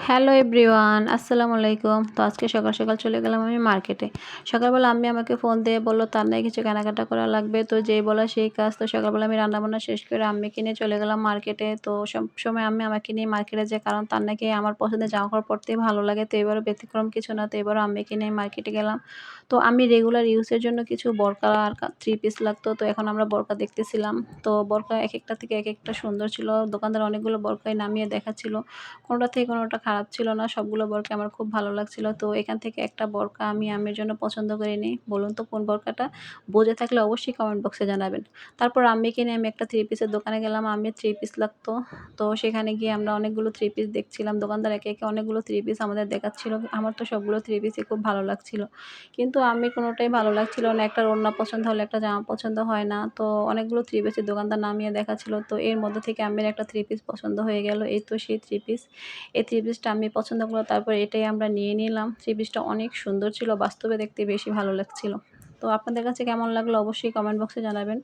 Hello everyone, আসসালামু আলাইকুম। তো আজকে সকাল সকাল চলে গেলাম আমি মার্কেটে। সকালবেলা আম্মি আমাকে ফোন দিয়ে বলল তার নাকি কিছু কেনাকাটা করা লাগবে। তো যেই বলা সেই কাজ। তো সকালবেলা আমি রান্নাবান্না শেষ করে আম্মিকে নিয়ে চলে গেলাম মার্কেটে। তো সবসময় আম্মি আমাকে নিয়ে মার্কেটে যায়, কারণ তার নাকি আমার পছন্দের জামাকাপড় পরতেই ভালো লাগে। তো এবারও ব্যতিক্রম কিছু না। তো এবারও আম্মিকে নিয়ে মার্কেটে গেলাম। তো আমি রেগুলার ইউজের জন্য কিছু বোরকা আর থ্রি পিস লাগতো। তো এখন আমরা বোরকা দেখতেছিলাম। তো বোরকা একেকটা থেকে একেকটা সুন্দর ছিল। দোকানদার অনেকগুলো বোরকাই নামিয়ে দেখাচ্ছিল। কোনোটা থেকে কোনোটা খারাপ ছিল না। সবগুলো বোরকা আমার খুব ভালো লাগছিল। তো এখান থেকে একটা বোরকা আমি আম্মির জন্য পছন্দ করে নিই। বলুন তো কোন বোরকাটা? বুঝে থাকলে অবশ্যই কমেন্ট বক্সে জানাবেন। তারপর আম্মিকে নিয়ে আমি একটা থ্রি পিসের দোকানে গেলাম। আম্মির থ্রি পিস লাগতো। তো সেখানে গিয়ে আমরা অনেকগুলো থ্রি পিস দেখছিলাম। দোকানদার একে একে অনেকগুলো থ্রি পিস আমাদের দেখাচ্ছিল। আমার তো সবগুলো থ্রি পিসই খুব ভালো লাগছিল। কিন্তু আম্মির কোনোটাই ভালো লাগছিল না। একটা ওড়না পছন্দ হলে একটা জামা পছন্দ হয় না। তো অনেকগুলো থ্রি পিসের দোকানদার নামিয়ে দেখাচ্ছিল। তো এর মধ্যে থেকে আম্মির একটা থ্রি পিস পছন্দ হয়ে গেল। এই তো সেই থ্রি পিস। এই থ্রি পিসটা আমি পছন্দ করলাম, তারপর এটাই আমরা নিয়ে নিলাম। থ্রি পিসটা অনেক সুন্দর ছিল, বাস্তবে দেখতে বেশি ভালো লাগছিল। তো আপনাদের কাছে কেমন লাগলো অবশ্যই কমেন্ট বক্সে জানাবেন।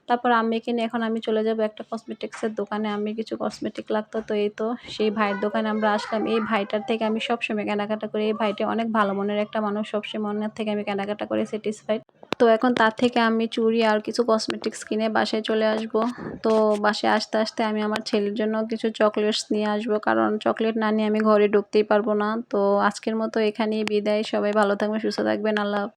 তারপর আম্মিকে নিয়ে এখন আমি চলে যাব একটা কসমেটিক্সের দোকানে। আম্মির কিছু কসমেটিক লাগতো। তো এই তো সেই ভাইয়ের দোকানে আমরা আসলাম। এই ভাইটার থেকে আমি সবসময় কেনাকাটা করি। এই ভাইটা অনেক ভালো মনের একটা মানুষ। সবসময় মনের থেকে আমি কেনাকাটা করে স্যাটিসফাইড। তো এখন তার থেকে আমি চুড়ি আর কিছু কসমেটিক্স কিনে বাসায় চলে আসব। তো বাসায় আসতে আসতে আমি আমার ছেলের জন্য কিছু চকলেটস নিয়ে আসব, কারণ চকলেট না নিয়ে আমি ঘরে ঢুকতেই পারবো না। তো আজকের মতো এখানেই বিদায়। সবাই ভালো থাকবেন, সুস্থ থাকবেন। আল্লাহ